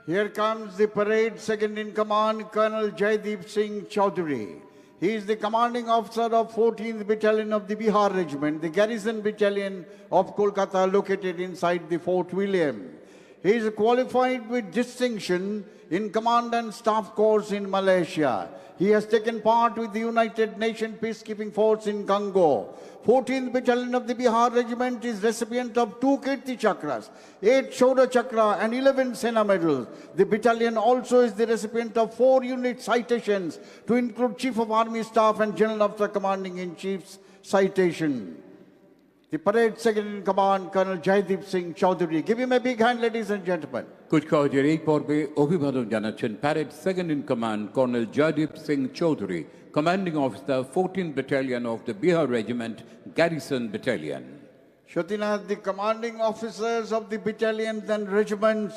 Here comes the parade second in command, Colonel Jaideep Singh Chaudhary. He is the commanding officer of 14th Battalion of the Bihar Regiment, the garrison battalion of Kolkata located inside the Fort William. He is qualified with distinction in Command and Staff Corps in Malaysia. He has taken part with the United Nations Peacekeeping Force in Congo. 14th Battalion of the Bihar Regiment is recipient of 2 Kirti Chakras, 8 Shoda Chakra and 11 Sena medals. The battalion also is the recipient of 4 unit citations to include Chief of Army Staff and General Officer Commanding in Chief's citation. The parade second in command, Colonel Jaideep Singh Chaudhary. Give him a big hand, ladies and gentlemen. কুচকাওয়াজের এই পর্বে অভিবাদন জানাচ্ছেন parade second in command colonel Joydeep Singh Chowdhury, commanding officer 14th Battalion of the Bihar Regiment, Garrison Battalion. Shatinath, the commanding officers of the battalions and regiments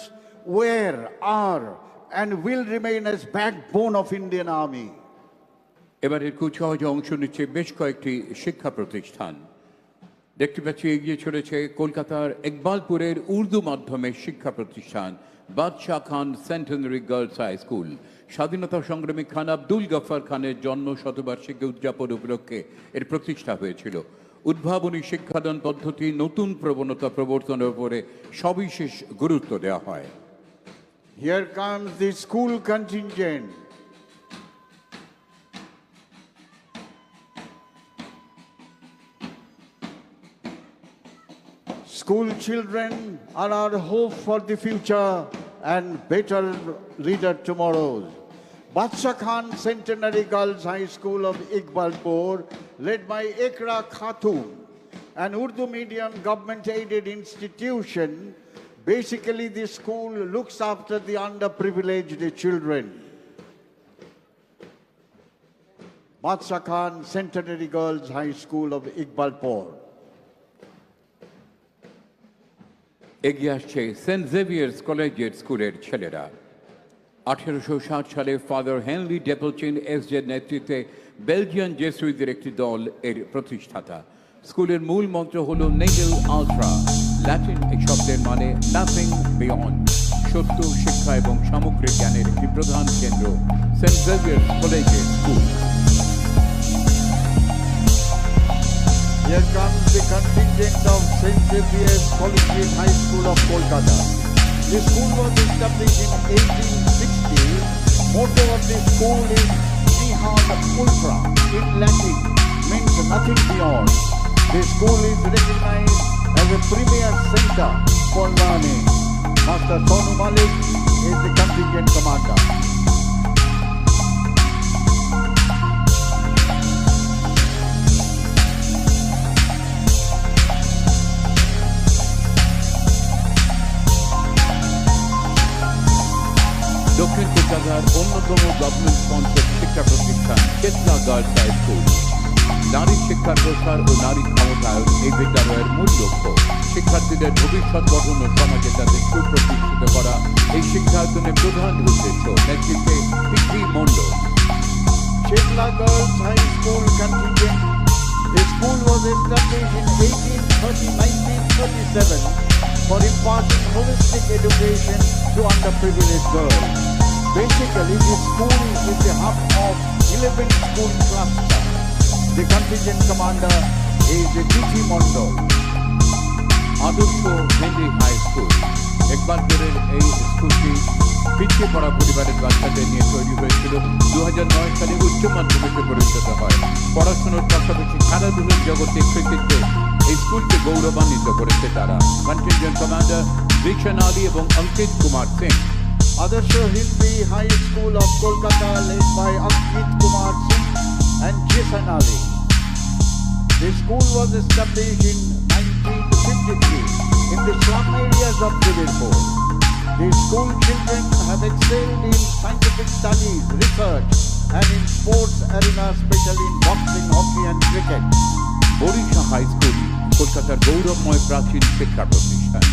were, are, and will remain as backbone of Indian Army. এবারের কুচকাওয়াজে অংশ নিচ্ছে বেশ কয়েকটি শিক্ষা প্রতিষ্ঠান। দেখতে পাচ্ছি এগিয়ে চলেছে কলকাতার ইকবালপুরের উর্দু মাধ্যমের শিক্ষা প্রতিষ্ঠান বাদশাহ খান সেন্টেনারি গার্লস হাই স্কুল। স্বাধীনতা সংগ্রামী খান আব্দুল গফর খানের জন্ম শতবার্ষিকী উদযাপন উপলক্ষে এর প্রতিষ্ঠা হয়েছিল। উদ্ভাবনী শিক্ষাদান পদ্ধতি, নতুন প্রবণতা প্রবর্তনের উপরে সবিশেষ গুরুত্ব দেওয়া হয়। Here comes the school contingent. School children are our hope for the future and better leader tomorrows. Badshah Khan Centenary Girls High School of Iqbalpur, led by Ikra Khatun, an Urdu medium government-aided institution. Basically, the school looks after the underprivileged children. Badshah Khan Centenary Girls High School of Iqbalpur. এগিয়ে আসছে Saint Xavier's কলেজের স্কুলের ছেলেরা। 1860 সালে father Henry ডেপলচিন এসজের নেতৃত্বে Belgian জেসুইটদের একটি দল এর প্রতিষ্ঠাতা। স্কুলের মূল মন্ত্র হল নেগেল আলট্রা, ল্যাটিন এই শব্দের মানে নাথিং বিয়ন্ড। সত্য, শিক্ষা এবং সামগ্রিক জ্ঞানের একটি প্রধান কেন্দ্র সেন্ট জেভিয়ার্স কলেজের school. Here comes the contingent of St. Xavier's Collegiate High School of Kolkata. The school was established in 1860. Motto of the school is Nihad Ultra, in Latin, means nothing beyond. The school is recognized as a premier center for learning. Master Sonu Malik is the contingent commander. দক্ষিণ কলকাতার অন্যতম government sponsor শিক্ষা প্রতিষ্ঠান চেতনা girls high school. নারী শিক্ষার প্রসার ও নারী ক্ষমতায়ন এই বিদ্যালয়ের মূল লক্ষ্য। শিক্ষার্থীদের ভবিষ্যৎ গঠন ও সমাজে তাদের সুপ্রতিষ্ঠিত করা এই শিক্ষায়তনের প্রধান উদ্দেশ্য। নেতৃত্বে পিতৃ মণ্ডল। Chetla Girls High School contingent. The school was established in 1937 for imparting holistic education to underprivileged girls. Basically, this school is the hub of 11 school cluster. The contingent commander is D.T. Mondol. আদর্শ Henry high school. ইকবালপুরের এই স্কুলটি পিছিয়ে পড়া পরিবারের বাচ্চাদের নিয়ে তৈরি হয়েছিল। 2009 সালে উচ্চ মাধ্যমিকে পরিণত হয়। পড়াশোনার পাশাপাশি খেলাধুলার জগতে কৃতিত্বে এই স্কুলকে গৌরবান্বিত করেছে তারা। কন্টিনজেন্ট কমান্ডার ভিশন আলী এবং Ankit Kumar Singh. Adarsha Hindi High School of Kolkata, led by Ankit Kumar Singh and Jason Ali. The school was established in 1953 in the slum areas of Jabalpur. The school children have excelled in scientific studies, research, and in sports arena, especially in boxing, hockey, and cricket. Barisha high school কলকাতার গৌরবময় প্রাচীন শিক্ষা প্রতিষ্ঠান।